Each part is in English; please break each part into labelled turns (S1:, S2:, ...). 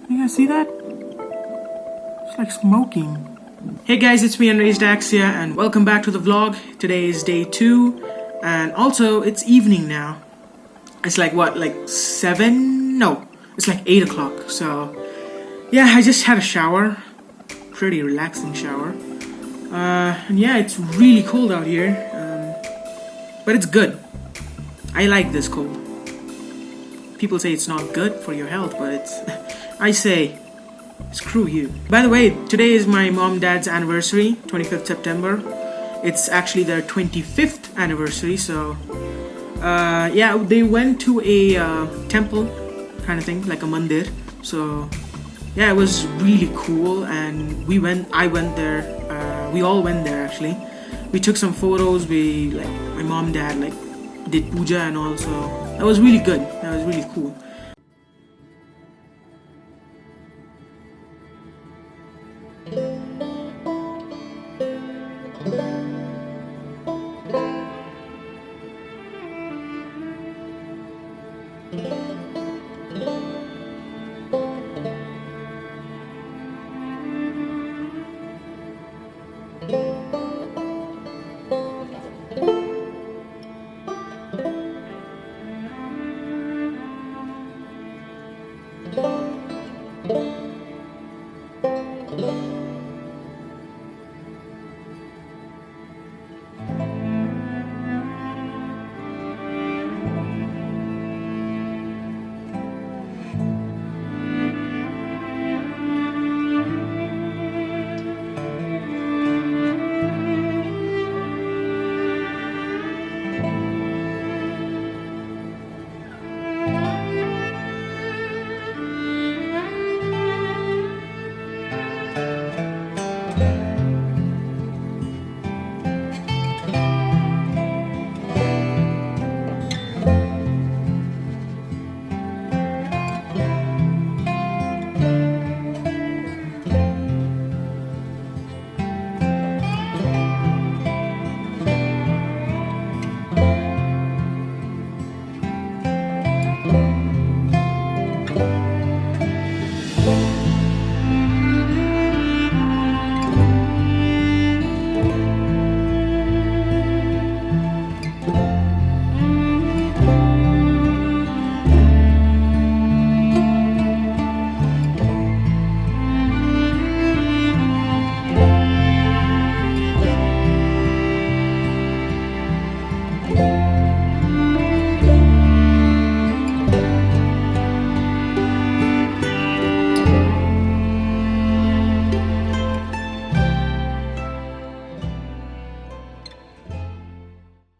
S1: You guys see that? It's like smoking. Hey guys, it's me Unraised Axia and welcome back to the vlog. Today is day 2 and also it's evening now. It's like what, like 7? No, it's like 8 o'clock. So yeah, I just had a shower. Pretty relaxing shower. And yeah, it's really cold out here. But it's good. I like this cold. People say it's not good for your health, but it's... I say, screw you. By the way, today is my mom and dad's anniversary, 25th September. It's actually their 25th anniversary, so... yeah, they went to a temple kind of thing, like a mandir. So, yeah, it was really cool, and I went there, we all went there actually. We took some photos, my mom and dad, did puja and all, so that was really good, that was really cool.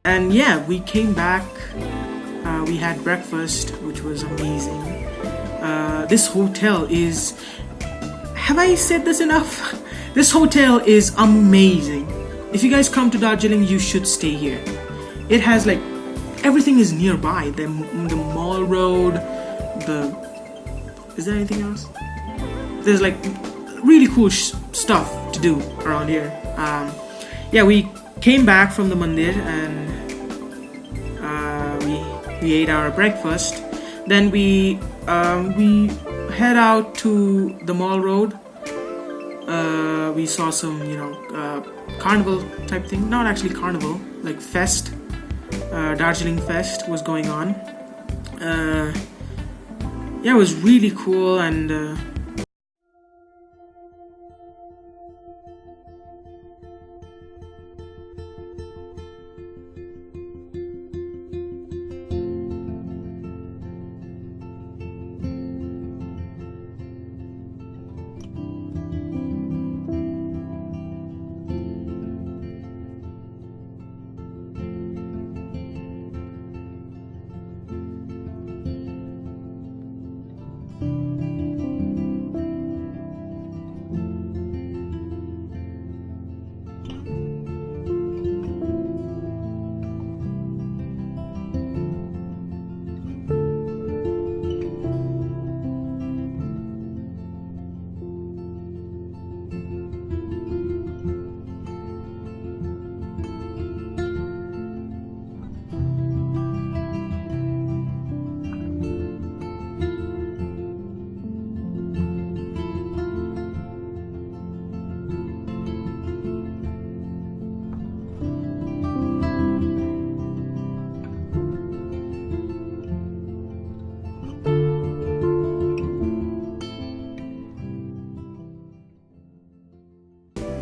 S1: And yeah, we came back, we had breakfast, which was amazing. This hotel is... Have I said this enough? This hotel is amazing. If you guys come to Darjeeling, you should stay here. It has everything is nearby. The mall road, Is there anything else? There's really cool stuff to do around here. Yeah, we came back from the mandir and we ate our breakfast. Then we head out to the mall road. We saw some carnival type thing, not actually carnival, like fest. Darjeeling Fest was going on. Yeah, it was really cool. And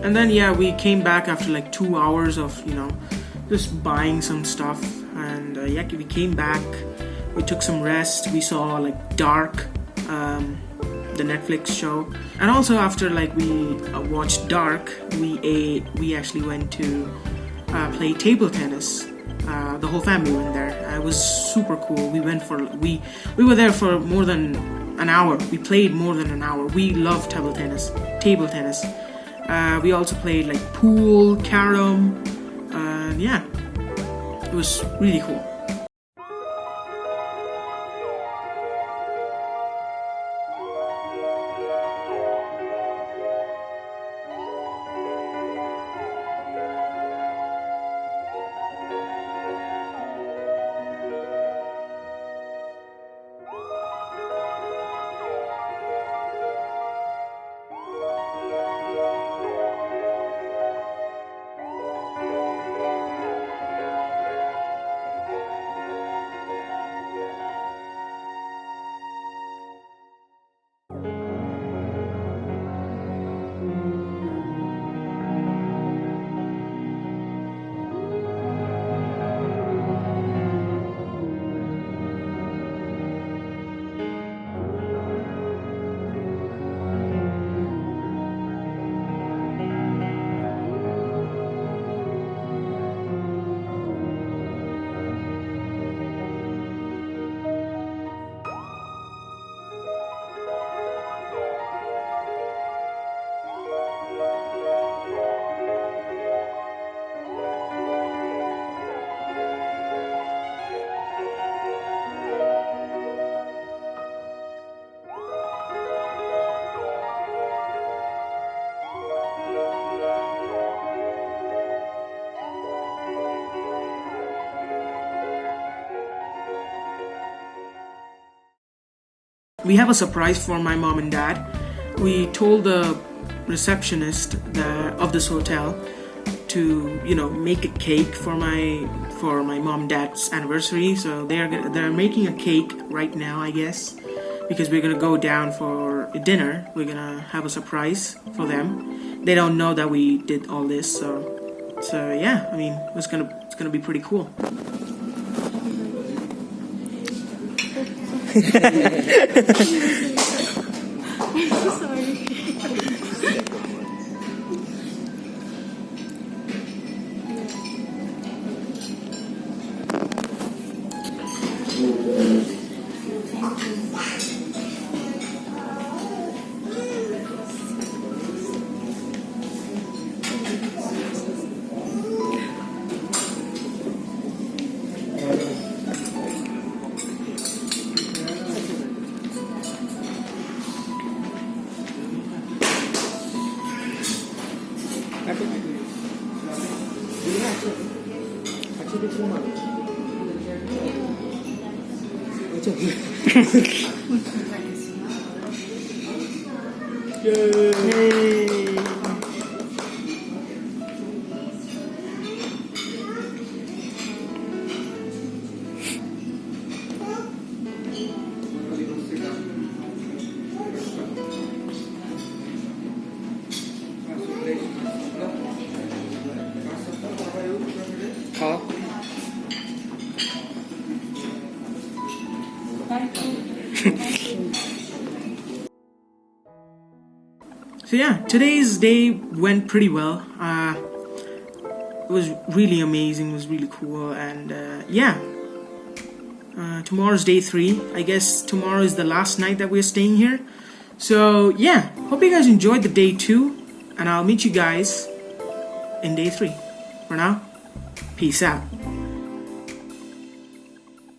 S1: And then yeah, we came back after like 2 hours of just buying some stuff, and yeah, we came back. We took some rest. We saw like Dark, the Netflix show, and also after like we watched Dark, we actually went to play table tennis. The whole family went there. It was super cool. We were there for more than an hour. We played more than an hour. We love table tennis. We also played like pool, carom, and yeah, it was really cool. We have a surprise for my mom and dad. We told the receptionist of this hotel to make a cake for my mom and dad's anniversary. So they're making a cake right now, I guess, because we're gonna go down for dinner. We're gonna have a surprise for them. They don't know that we did all this, so yeah. I mean, it's gonna be pretty cool.
S2: I'm so sorry.
S1: Yay! Huh? So yeah, today's day went pretty well. It was really amazing. It was really cool, and yeah. Tomorrow's day 3. I guess tomorrow is the last night that we're staying here. So yeah, hope you guys enjoyed the day 2, and I'll meet you guys in day 3. For now, peace out.